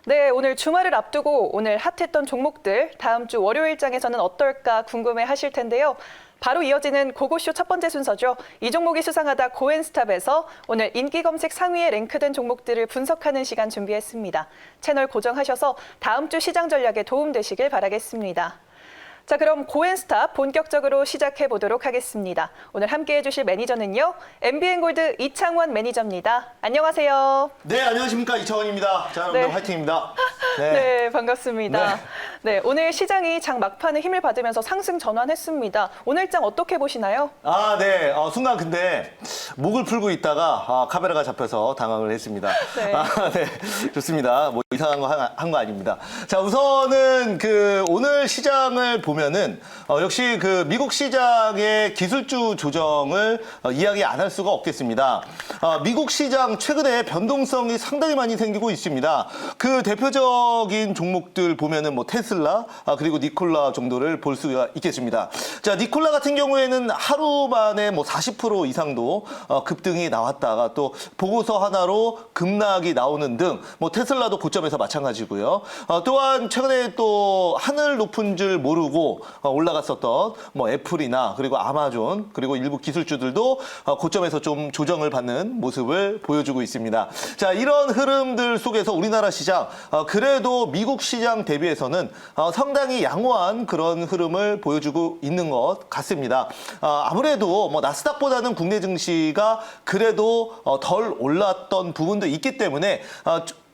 네, 오늘 주말을 앞두고 오늘 핫했던 종목들 다음 주 월요일장에서는 어떨까 궁금해 하실 텐데요. 바로 이어지는 고고쇼 첫 번째 순서죠. 이 종목이 수상하다 고엔스탑에서 오늘 인기 검색 상위에 랭크된 종목들을 분석하는 시간 준비했습니다. 채널 고정하셔서 다음 주 시장 전략에 도움되시길 바라겠습니다. 자, 그럼 고엔스탑 본격적으로 시작해 보도록 하겠습니다. 오늘 함께해 주실 매니저는요. MBN골드 이창원 매니저입니다. 안녕하세요. 네, 안녕하십니까. 이창원입니다. 자, 오늘 화이팅입니다. 네, 반갑습니다. 네, 오늘 시장이 장 막판에 힘을 받으면서 상승 전환했습니다. 오늘장 어떻게 보시나요? 네. 순간 근데 목을 풀고 있다가 카메라가 잡혀서 당황을 했습니다. 네. 네. 좋습니다. 뭐 이상한 거 한 거 아닙니다. 자, 우선은 오늘 시장을 보면은 역시 미국 시장의 기술주 조정을 이야기 안 할 수가 없겠습니다. 미국 시장 최근에 변동성이 상당히 많이 생기고 있습니다. 그 대표적인 종목들 보면은 뭐 테슬라 그리고 니콜라 정도를 볼 수가 있겠습니다. 자, 니콜라 같은 경우에는 하루 만에 뭐 40% 이상도 급등이 나왔다가 또 보고서 하나로 급락이 나오는 등 뭐 테슬라도 고점에서 마찬가지고요. 또한 최근에 또 하늘 높은 줄 모르고 올라갔었던 뭐 애플이나 그리고 아마존 그리고 일부 기술주들도 고점에서 좀 조정을 받는 모습을 보여주고 있습니다. 자, 이런 흐름들 속에서 우리나라 시장 그래도 미국 시장 대비해서는 상당히 양호한 그런 흐름을 보여주고 있는 것 같습니다. 아무래도 뭐 나스닥보다는 국내 증시가 그래도 덜 올랐던 부분도 있기 때문에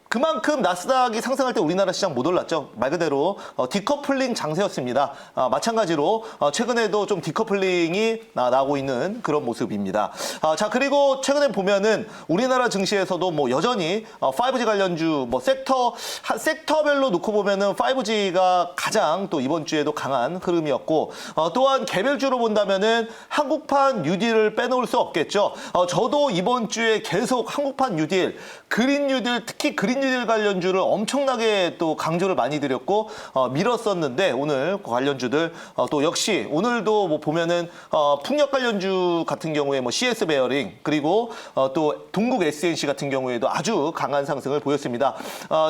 그만큼 나스닥이 상승할 때 우리나라 시장 못 올랐죠. 말 그대로 디커플링 장세였습니다. 마찬가지로 최근에도 좀 디커플링이 나오고 있는 그런 모습입니다. 자, 그리고 최근에 보면은 우리나라 증시에서도 뭐 여전히 5G 관련주 뭐 섹터별로 놓고 보면은 5G가 가장 또 이번 주에도 강한 흐름이었고 또한 개별주로 본다면은 한국판 뉴딜을 빼놓을 수 없겠죠. 저도 이번 주에 계속 한국판 뉴딜, 그린 뉴딜, 특히 그린 뉴딜 관련주를 엄청나게 또 강조를 많이 드렸고 밀었었는데 오늘 그 관련주들 또 역시 오늘도 뭐 보면은 풍력 관련주 같은 경우에 뭐 CS 베어링 그리고 또 동국 SNC 같은 경우에도 아주 강한 상승을 보였습니다.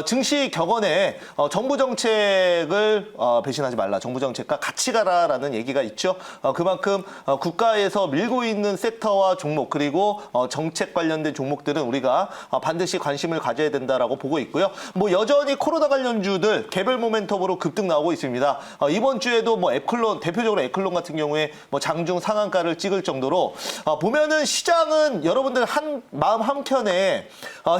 증시 격언에 정부 정책을 배신하지 말라, 정부 정책과 같이 가라라는 얘기가 있죠. 그만큼 국가에서 밀고 있는 섹터와 종목 그리고 정책 관련된 종목들은 우리가 반드시 관심을 가져야 된다라고 보고 있고요. 뭐 여전히 코로나 관련주들 개별 모멘텀으로 급등 나오고 있습니다. 이번 주에도 뭐 애클론, 대표적으로 애클론 같은 경우에 뭐 장중 상한가를 찍을 정도로 보면은 시장은 여러분들 마음 한켠에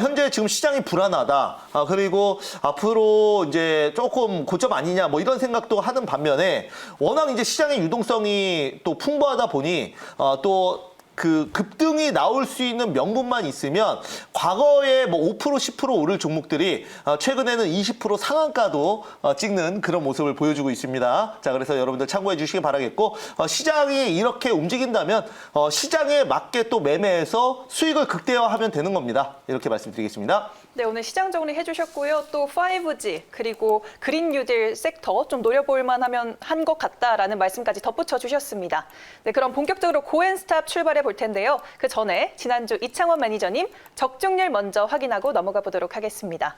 현재 지금 시장이 불안하다. 그리고 앞으로 이제 조금 고점 아니냐 뭐 이런 생각도 하는 반면에 워낙 이제 시장의 유동성이 또 풍부하다 보니 또 급등이 나올 수 있는 명분만 있으면 과거에 뭐 5%, 10% 오를 종목들이 최근에는 20% 상한가도 찍는 그런 모습을 보여주고 있습니다. 자, 그래서 여러분들 참고해 주시기 바라겠고 시장이 이렇게 움직인다면 시장에 맞게 또 매매해서 수익을 극대화하면 되는 겁니다. 이렇게 말씀드리겠습니다. 네, 오늘 시장 정리 해주셨고요. 또 5G 그리고 그린 뉴딜 섹터 좀 노려볼 만하면 한 것 같다라는 말씀까지 덧붙여 주셨습니다. 네, 그럼 본격적으로 고엔스탑 출발해 볼 텐데요. 그 전에 지난주 이창원 매니저님 적중률 먼저 확인하고 넘어가 보도록 하겠습니다.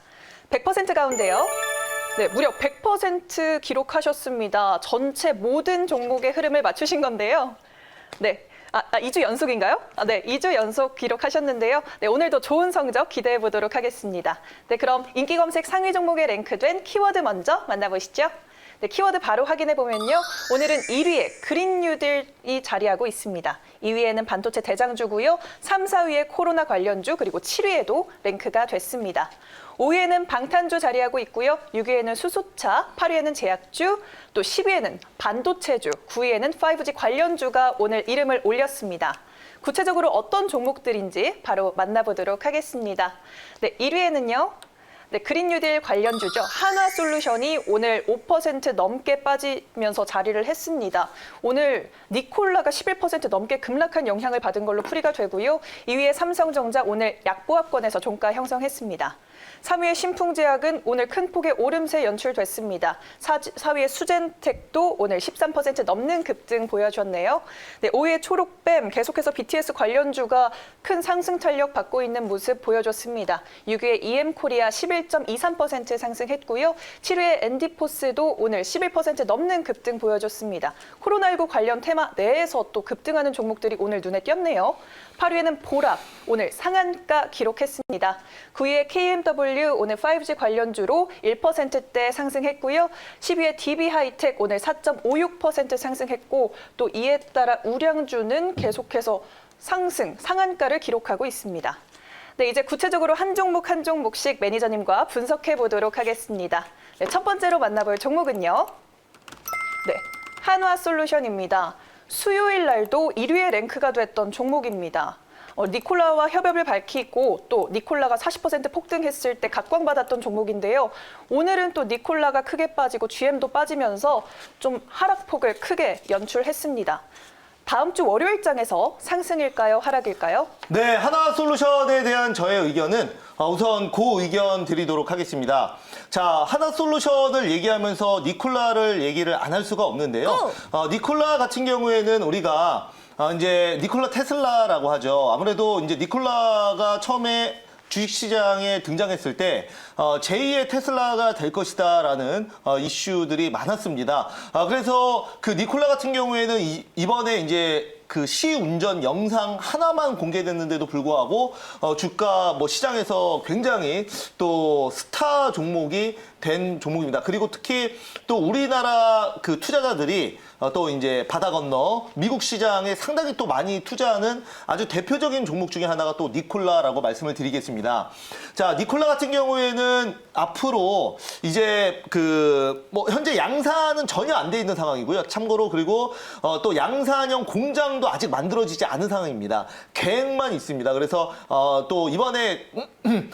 100% 가운데요. 네, 무려 100% 기록하셨습니다. 전체 모든 종목의 흐름을 맞추신 건데요. 네. 2주 연속인가요? 네, 2주 연속 기록하셨는데요. 네, 오늘도 좋은 성적 기대해 보도록 하겠습니다. 네, 그럼 인기 검색 상위 종목에 랭크된 키워드 먼저 만나보시죠. 네, 키워드 바로 확인해 보면요. 오늘은 1위에 그린 뉴딜이 자리하고 있습니다. 2위에는 반도체 대장주고요. 3, 4위에 코로나 관련주 그리고 7위에도 랭크가 됐습니다. 5위에는 방탄주 자리하고 있고요. 6위에는 수소차, 8위에는 제약주, 또 10위에는 반도체주, 9위에는 5G 관련주가 오늘 이름을 올렸습니다. 구체적으로 어떤 종목들인지 바로 만나보도록 하겠습니다. 네, 1위에는요. 네, 그린 뉴딜 관련주죠. 한화솔루션이 오늘 5% 넘게 빠지면서 자리를 했습니다. 오늘 니콜라가 11% 넘게 급락한 영향을 받은 걸로 풀이가 되고요. 2위의 삼성전자 오늘 약보합권에서 종가 형성했습니다. 3위의 신풍제약은 오늘 큰 폭의 오름세 연출됐습니다. 4위의 수젠텍도 오늘 13% 넘는 급등 보여줬네요. 네, 5위의 초록뱀 계속해서 BTS 관련주가 큰 상승 탄력 받고 있는 모습 보여줬습니다. 6위의 EM코리아 11.23% 상승했고요. 7위의 엔디포스도 오늘 11% 넘는 급등 보여줬습니다. 코로나19 관련 테마 내에서 또 급등하는 종목들이 오늘 눈에 띄었네요. 8위에는 보랍, 오늘 상한가 기록했습니다. 9위의 KMW 오늘 5G 관련주로 1%대 상승했고요. 10위의 DB하이텍 오늘 4.56% 상승했고 또 이에 따라 우량주는 계속해서 상한가를 기록하고 있습니다. 네, 이제 구체적으로 한 종목 한 종목씩 매니저님과 분석해 보도록 하겠습니다. 네, 첫 번째로 만나볼 종목은요. 네, 한화솔루션입니다. 수요일 날도 1위에 랭크가 됐던 종목입니다. 니콜라와 협업을 밝히고 또 니콜라가 40% 폭등했을 때 각광받았던 종목인데요. 오늘은 또 니콜라가 크게 빠지고 GM도 빠지면서 좀 하락폭을 크게 연출했습니다. 다음 주 월요일장에서 상승일까요? 하락일까요? 네, 하나솔루션에 대한 저의 의견은 우선 그 의견 드리도록 하겠습니다. 자, 하나솔루션을 얘기하면서 니콜라를 얘기를 안 할 수가 없는데요. 니콜라 같은 경우에는 우리가 이제 니콜라 테슬라라고 하죠. 아무래도 이제 니콜라가 처음에 주식시장에 등장했을 때 제2의 테슬라가 될 것이다라는 이슈들이 많았습니다. 그래서 그 니콜라 같은 경우에는 이번에 이제 그 시운전 영상 하나만 공개됐는데도 불구하고 주가 뭐 시장에서 굉장히 또 스타 종목이 된 종목입니다. 그리고 특히 또 우리나라 그 투자자들이 또 이제 바다 건너 미국 시장에 상당히 또 많이 투자하는 아주 대표적인 종목 중에 하나가 또 니콜라라고 말씀을 드리겠습니다. 자, 니콜라 같은 경우에는 앞으로 이제 그 뭐 현재 양산은 전혀 안 돼 있는 상황이고요. 참고로 그리고 또 양산형 공장도 아직 만들어지지 않은 상황입니다. 계획만 있습니다. 그래서 또 이번에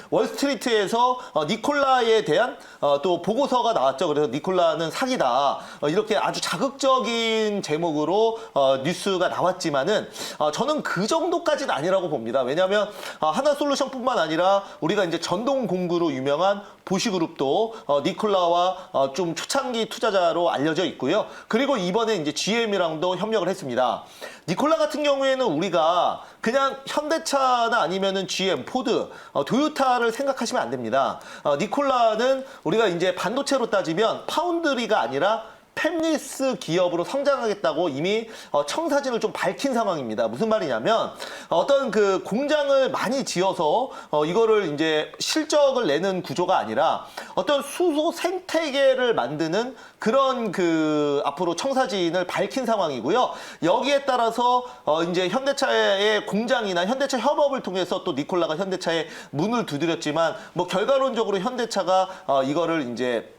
월스트리트에서 니콜라에 대한 또 보고서가 나왔죠. 그래서 니콜라는 사기다. 이렇게 아주 자극적인 제목으로 뉴스가 나왔지만은 저는 그 정도까지는 아니라고 봅니다. 왜냐하면 하나솔루션뿐만 아니라 우리가 이제 전동 공구로 유명한 보시그룹도 니콜라와 좀 초창기 투자자로 알려져 있고요. 그리고 이번에 이제 GM이랑도 협력을 했습니다. 니콜라 같은 경우에는 우리가 그냥 현대차나 아니면은 GM, 포드, 도요타를 생각하시면 안 됩니다. 니콜라는 우리가 이제 반도체로 따지면 파운드리가 아니라 팹리스 기업으로 성장하겠다고 이미 청사진을 좀 밝힌 상황입니다. 무슨 말이냐면 어떤 그 공장을 많이 지어서 이거를 이제 실적을 내는 구조가 아니라 어떤 수소 생태계를 만드는 그런 그 앞으로 청사진을 밝힌 상황이고요. 여기에 따라서 이제 현대차의 공장이나 현대차 협업을 통해서 또 니콜라가 현대차에 문을 두드렸지만 뭐 결과론적으로 현대차가 이거를 이제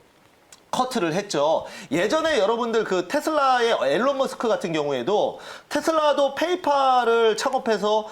커트를 했죠. 예전에 여러분들 그 테슬라의 앨런 머스크 같은 경우에도 테슬라도 페이팔을 창업해서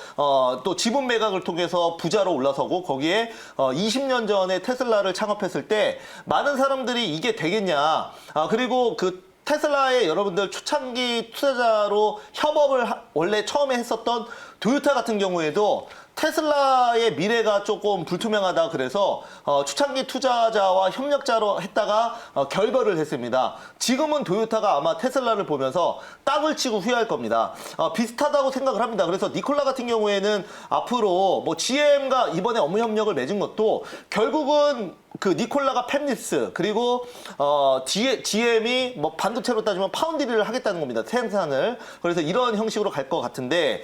또 지분 매각을 통해서 부자로 올라서고 거기에 20년 전에 테슬라를 창업했을 때 많은 사람들이 이게 되겠냐. 그리고 그 테슬라의 여러분들 초창기 투자자로 협업을 원래 처음에 했었던 도요타 같은 경우에도 테슬라의 미래가 조금 불투명하다 그래서 초창기 투자자와 협력자로 했다가 결별을 했습니다. 지금은 도요타가 아마 테슬라를 보면서 땅을 치고 후회할 겁니다. 비슷하다고 생각을 합니다. 그래서 니콜라 같은 경우에는 앞으로 뭐 GM과 이번에 업무 협력을 맺은 것도 결국은 그 니콜라가 팹리스 그리고 GM이 뭐 반도체로 따지면 파운드리를 하겠다는 겁니다. 생산을. 그래서 이런 형식으로 갈 것 같은데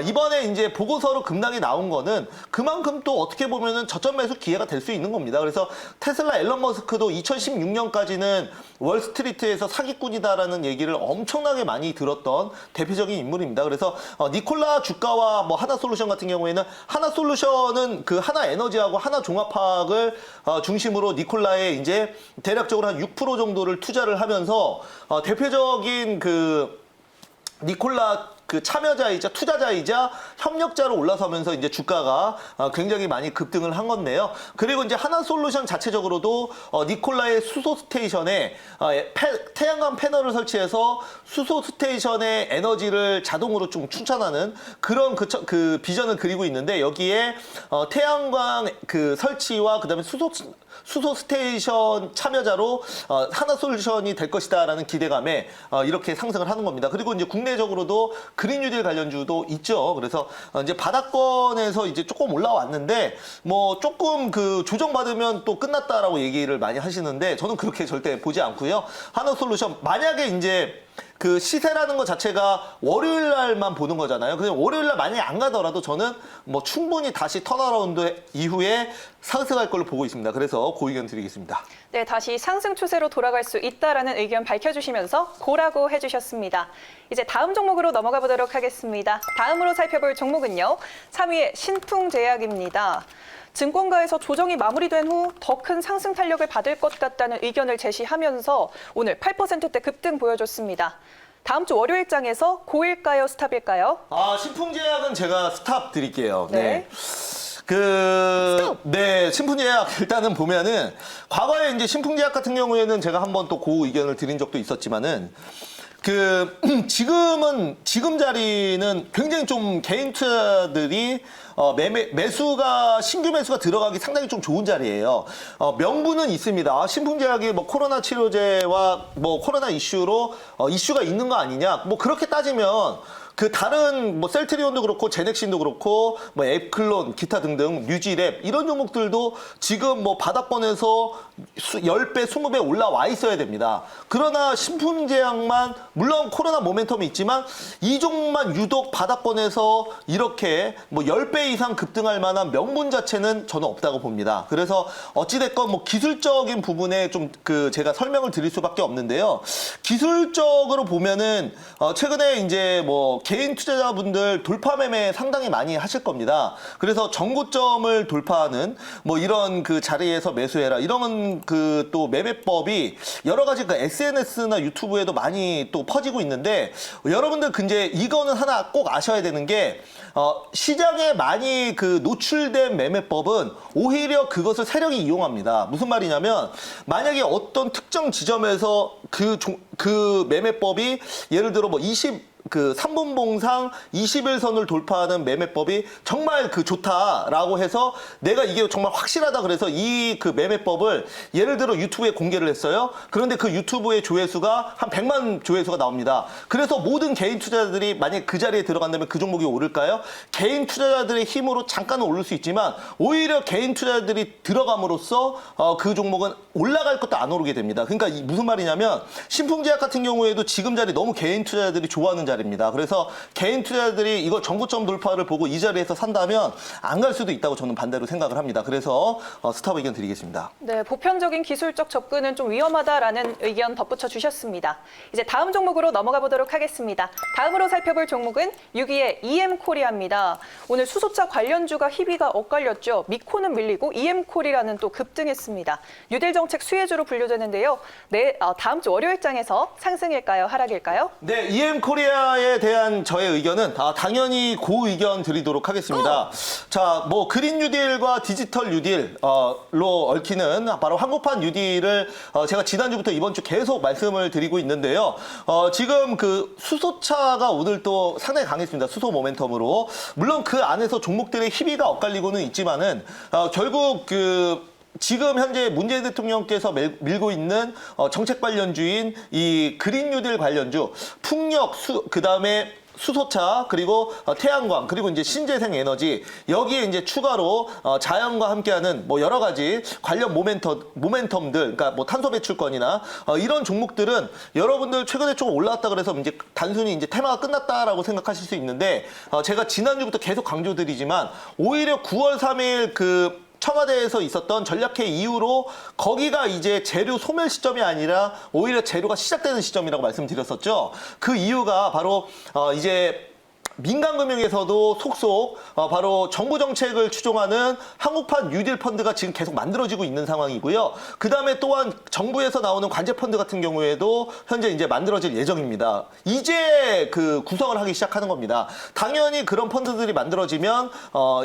이번에 이제 보고서로 급락이 나온 거는 그만큼 또 어떻게 보면은 저점 매수 기회가 될 수 있는 겁니다. 그래서 테슬라 앨런 머스크도 2016년까지는 월스트리트에서 사기꾼이다라는 얘기를 엄청나게 많이 들었던 대표적인 인물입니다. 그래서 니콜라 주가와 뭐 하나솔루션 같은 경우에는 하나솔루션은 그 하나에너지하고 하나종합화학을 중심으로 니콜라에 이제 대략적으로 한 6% 정도를 투자를 하면서 대표적인 그 니콜라 그 참여자이자 투자자이자 협력자로 올라서면서 이제 주가가 굉장히 많이 급등을 한 건데요. 그리고 이제 하나솔루션 자체적으로도 니콜라의 수소 스테이션에 태양광 패널을 설치해서 수소 스테이션의 에너지를 자동으로 좀 충전하는 그런 그 비전을 그리고 있는데, 여기에 태양광 그 설치와 그다음에 수소 스테이션 참여자로 하나솔루션이 될 것이다라는 기대감에 이렇게 상승을 하는 겁니다. 그리고 이제 국내적으로도 그린 뉴딜 관련주도 있죠. 그래서 이제 바닥권에서 이제 조금 올라왔는데 뭐 조금 그 조정받으면 또 끝났다라고 얘기를 많이 하시는데, 저는 그렇게 절대 보지 않고요. 하나솔루션 만약에 이제 그 시세라는 것 자체가 월요일 날만 보는 거잖아요. 그냥 월요일 날 만약에 안 가더라도 저는 뭐 충분히 다시 턴어라운드 이후에 상승할 걸로 보고 있습니다. 그래서 그 의견 드리겠습니다. 네, 다시 상승 추세로 돌아갈 수 있다라는 의견 밝혀주시면서 고라고 해주셨습니다. 이제 다음 종목으로 넘어가 보도록 하겠습니다. 다음으로 살펴볼 종목은요, 3위의 신풍제약입니다. 증권가에서 조정이 마무리된 후 더 큰 상승 탄력을 받을 것 같다는 의견을 제시하면서 오늘 8%대 급등 보여줬습니다. 다음 주 월요일장에서 고일까요, 스탑일까요? 신풍제약은 제가 스탑 드릴게요. 네. 신풍제약 일단은 보면은 과거에 이제 신풍제약 같은 경우에는 제가 한번 또 그 의견을 드린 적도 있었지만은 지금 자리는 굉장히 좀 개인 투자들이 신규 매수가 들어가기 상당히 좀 좋은 자리예요. 명분은 있습니다. 신풍제약이 뭐 코로나 치료제와 뭐 코로나 이슈로 이슈가 있는 거 아니냐. 뭐 그렇게 따지면 그 다른 뭐 셀트리온도 그렇고 제넥신도 그렇고 뭐 앱클론 기타 등등 뮤지랩 이런 종목들도 지금 뭐 바닥권에서 10배 20배 올라와 있어야 됩니다. 그러나 신풍제약만 물론 코로나 모멘텀이 있지만 이 종목만 유독 바닥권에서 이렇게 뭐 10배 이상 급등할 만한 명분 자체는 저는 없다고 봅니다. 그래서 어찌됐건 뭐 기술적인 부분에 좀 제가 설명을 드릴 수밖에 없는데요. 기술적으로 보면은 최근에 이제 뭐 개인 투자자분들 돌파 매매 상당히 많이 하실 겁니다. 그래서 정고점을 돌파하는 뭐 이런 그 자리에서 매수해라 이런 그 또 매매법이 여러 가지 그 SNS나 유튜브에도 많이 또 퍼지고 있는데, 여러분들 근데 이거는 하나 꼭 아셔야 되는 게 시장에 많이 그 노출된 매매법은 오히려 그것을 세력이 이용합니다. 무슨 말이냐면 만약에 어떤 특정 지점에서 그 매매법이 예를 들어 뭐 3분봉상 21선을 돌파하는 매매법이 정말 좋다라고 해서 내가 이게 정말 확실하다 그래서 이 매매법을 예를 들어 유튜브에 공개를 했어요. 그런데 그 유튜브의 조회수가 한 100만 조회수가 나옵니다. 그래서 모든 개인 투자자들이 만약 그 자리에 들어간다면 그 종목이 오를까요? 개인 투자자들의 힘으로 잠깐은 오를 수 있지만 오히려 개인 투자자들이 들어감으로써 그 종목은 올라갈 것도 안 오르게 됩니다. 그러니까 무슨 말이냐면 신풍제약 같은 경우에도 지금 자리 너무 개인 투자자들이 좋아하는 자리입니다. 그래서 개인 투자자들이 이거 정고점 돌파를 보고 이 자리에서 산다면 안 갈 수도 있다고 저는 반대로 생각을 합니다. 그래서 스탑 의견 드리겠습니다. 네, 보편적인 기술적 접근은 좀 위험하다라는 의견 덧붙여 주셨습니다. 이제 다음 종목으로 넘어가 보도록 하겠습니다. 다음으로 살펴볼 종목은 6위의 EM코리아입니다. 오늘 수소차 관련주가 희비가 엇갈렸죠. 미코는 밀리고 EM코리아는 또 급등했습니다. 뉴딜 정책 수혜주로 분류되는데요. 네, 다음 주 월요일장에서 상승일까요, 하락일까요? 네, EM코리아에 대한 저의 의견은 당연히 그 의견 드리도록 하겠습니다. 자, 뭐 그린 뉴딜과 디지털 뉴딜로 얽히는 바로 한국판 뉴딜을 제가 지난주부터 이번 주 계속 말씀을 드리고 있는데요. 지금 그 수소차가 오늘 또 상당히 강했습니다. 수소 모멘텀으로. 물론 그 안에서 종목들의 희비가 엇갈리고는 있지만은 결국 지금 현재 문재인 대통령께서 밀고 있는 정책 관련주인 이 그린 뉴딜 관련주, 풍력, 그다음에 수소차, 그리고 태양광, 그리고 이제 신재생 에너지, 여기에 이제 추가로 자연과 함께하는 뭐 여러 가지 관련 모멘텀들, 그러니까 뭐 탄소 배출권이나 이런 종목들은 여러분들 최근에 조금 올라왔다 그래서 이제 단순히 이제 테마가 끝났다라고 생각하실 수 있는데, 제가 지난주부터 계속 강조드리지만 오히려 9월 3일 청와대에서 있었던 전략회 이후로 거기가 이제 재료 소멸 시점이 아니라 오히려 재료가 시작되는 시점이라고 말씀드렸었죠. 그 이유가 바로 이제 민간금융에서도 속속 바로 정부 정책을 추종하는 한국판 뉴딜 펀드가 지금 계속 만들어지고 있는 상황이고요. 그 다음에 또한 정부에서 나오는 관제 펀드 같은 경우에도 현재 이제 만들어질 예정입니다. 이제 그 구성을 하기 시작하는 겁니다. 당연히 그런 펀드들이 만들어지면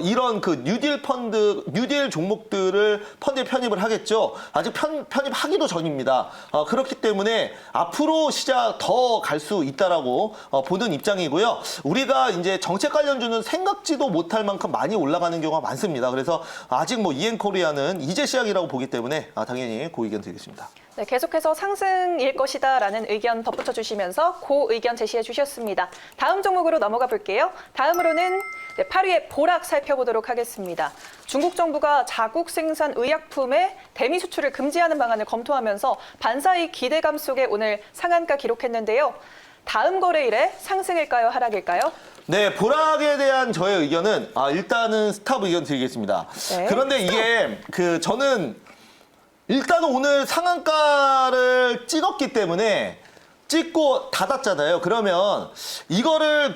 이런 그 뉴딜 펀드, 뉴딜 종목들을 펀드에 편입을 하겠죠. 아직 편입하기도 전입니다. 그렇기 때문에 앞으로 시장 더 갈 수 있다라고 보는 입장이고요. 우리가 이제 정책 관련주는 생각지도 못할 만큼 많이 올라가는 경우가 많습니다. 그래서 아직 뭐 이엔코리아는 이제 시작이라고 보기 때문에 당연히 그 의견 드리겠습니다. 네, 계속해서 상승일 것이다라는 의견 덧붙여 주시면서 그 의견 제시해 주셨습니다. 다음 종목으로 넘어가 볼게요. 다음으로는 8위의 보락 살펴보도록 하겠습니다. 중국 정부가 자국 생산 의약품의 대미 수출을 금지하는 방안을 검토하면서 반사이익 기대감 속에 오늘 상한가 기록했는데요. 다음 거래일에 상승일까요, 하락일까요? 네, 보락에 대한 저의 의견은 일단은 스탑 의견 드리겠습니다. 네, 그런데 이게 저는 일단은 오늘 상한가를 찍었기 때문에 찍고 닫았잖아요. 그러면 이거를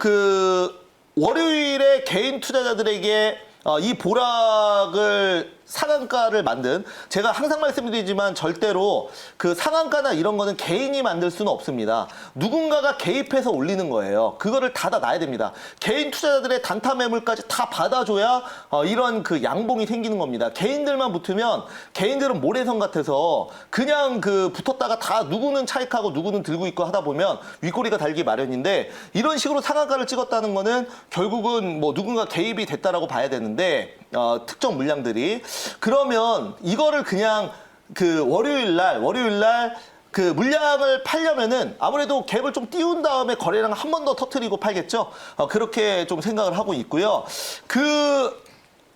월요일에 개인 투자자들에게 이 보락을 상한가를 만든, 제가 항상 말씀드리지만 절대로 그 상한가나 이런 거는 개인이 만들 수는 없습니다. 누군가가 개입해서 올리는 거예요. 그거를 닫아놔야 됩니다. 개인 투자자들의 단타 매물까지 다 받아줘야 이런 그 양봉이 생기는 겁니다. 개인들만 붙으면 개인들은 모래성 같아서 그냥 붙었다가 다 누구는 차익하고 누구는 들고 있고 하다 보면 윗꼬리가 달기 마련인데, 이런 식으로 상한가를 찍었다는 거는 결국은 뭐 누군가 개입이 됐다라고 봐야 되는데, 특정 물량들이. 그러면 이거를 그냥 월요일 날 그 물량을 팔려면은 아무래도 갭을 좀 띄운 다음에 거래량 한 번 더 터트리고 팔겠죠. 그렇게 좀 생각을 하고 있고요. 그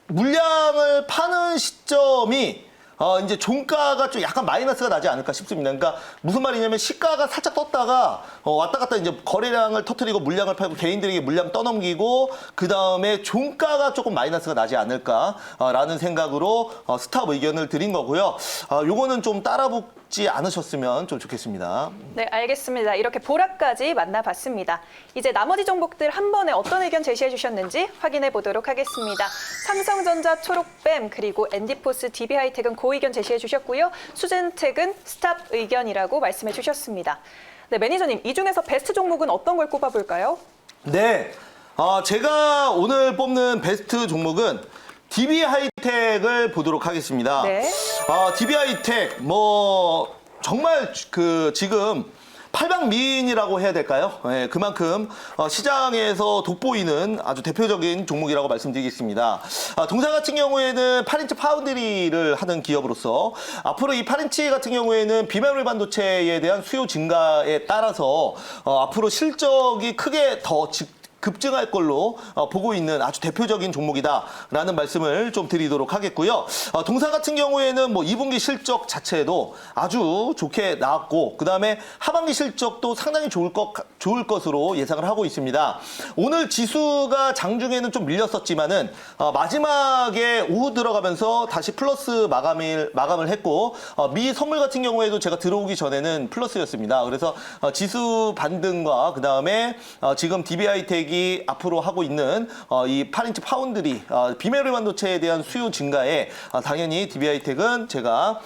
물량을 파는 시점이 이제 종가가 좀 약간 마이너스가 나지 않을까 싶습니다. 그러니까 무슨 말이냐면 시가가 살짝 떴다가 왔다 갔다 이제 거래량을 터뜨리고 물량을 팔고 개인들에게 물량 떠넘기고 그 다음에 종가가 조금 마이너스가 나지 않을까라는 생각으로 스탑 의견을 드린 거고요. 요거는 좀 따라붙지 않으셨으면 좀 좋겠습니다. 네, 알겠습니다. 이렇게 보락까지 만나봤습니다. 이제 나머지 종목들 한 번에 어떤 의견 제시해 주셨는지 확인해 보도록 하겠습니다. 삼성전자, 초록뱀, 그리고 엔디포스, DB하이텍은 고 의견 제시해 주셨고요. 수젠텍은 스탑 의견이라고 말씀해 주셨습니다. 네, 매니저님, 이 중에서 베스트 종목은 어떤 걸 꼽아볼까요? 네, 제가 오늘 뽑는 베스트 종목은 DB하이텍을 보도록 하겠습니다. 네. DB하이텍 정말 지금 팔방미인이라고 해야 될까요? 네, 그만큼 시장에서 돋보이는 아주 대표적인 종목이라고 말씀드리겠습니다. 동사 같은 경우에는 8인치 파운드리를 하는 기업으로서 앞으로 이 8인치 같은 경우에는 비메모리 반도체에 대한 수요 증가에 따라서 앞으로 실적이 크게 더 급증할 걸로 보고 있는 아주 대표적인 종목이다라는 말씀을 좀 드리도록 하겠고요. 동사 같은 경우에는 2분기 실적 자체도 아주 좋게 나왔고, 그 다음에 하반기 실적도 상당히 좋을 것으로 예상을 하고 있습니다. 오늘 지수가 장중에는 좀 밀렸었지만은 마지막에 오후 들어가면서 다시 플러스 마감을 했고, 미 선물 같은 경우에도 제가 들어오기 전에는 플러스였습니다. 그래서 지수 반등과 그 다음에 지금 DB하이텍이 앞으로 하고 있는 이 8인치 파운드리 비메모리 반도체에 대한 수요 증가에 당연히 DB하이텍은 제가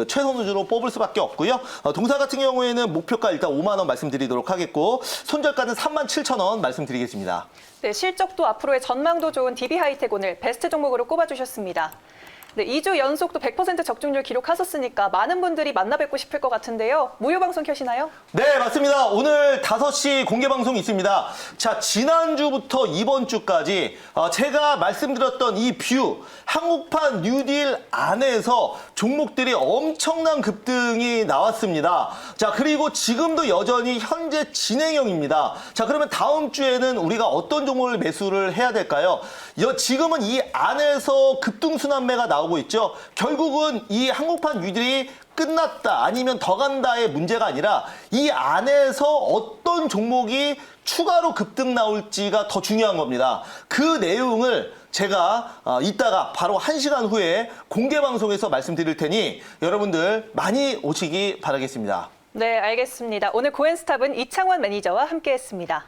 최선우주로 뽑을 수밖에 없고요. 동사 같은 경우에는 목표가 일단 5만 원 말씀드리도록 하겠고, 손절가는 37,000원 말씀드리겠습니다. 네, 실적도 앞으로의 전망도 좋은 DB하이텍 오늘 베스트 종목으로 꼽아주셨습니다. 네, 2주 연속 또 100% 적중률 기록하셨으니까 많은 분들이 만나 뵙고 싶을 것 같은데요. 무료 방송 켜시나요? 네, 맞습니다. 오늘 5시 공개 방송이 있습니다. 자, 지난주부터 이번 주까지 제가 말씀드렸던 이 뷰, 한국판 뉴딜 안에서 종목들이 엄청난 급등이 나왔습니다. 자, 그리고 지금도 여전히 현재 진행형입니다. 자, 그러면 다음 주에는 우리가 어떤 종목을 매수를 해야 될까요? 지금은 이 안에서 급등순환매가 나오고 있죠. 결국은 이 한국판 뉴딜이 끝났다 아니면 더 간다의 문제가 아니라 이 안에서 어떤 종목이 추가로 급등 나올지가 더 중요한 겁니다. 그 내용을 제가 이따가 바로 1시간 후에 공개 방송에서 말씀드릴 테니 여러분들 많이 오시기 바라겠습니다. 네, 알겠습니다. 오늘 고엔스탑은 이창원 매니저와 함께했습니다.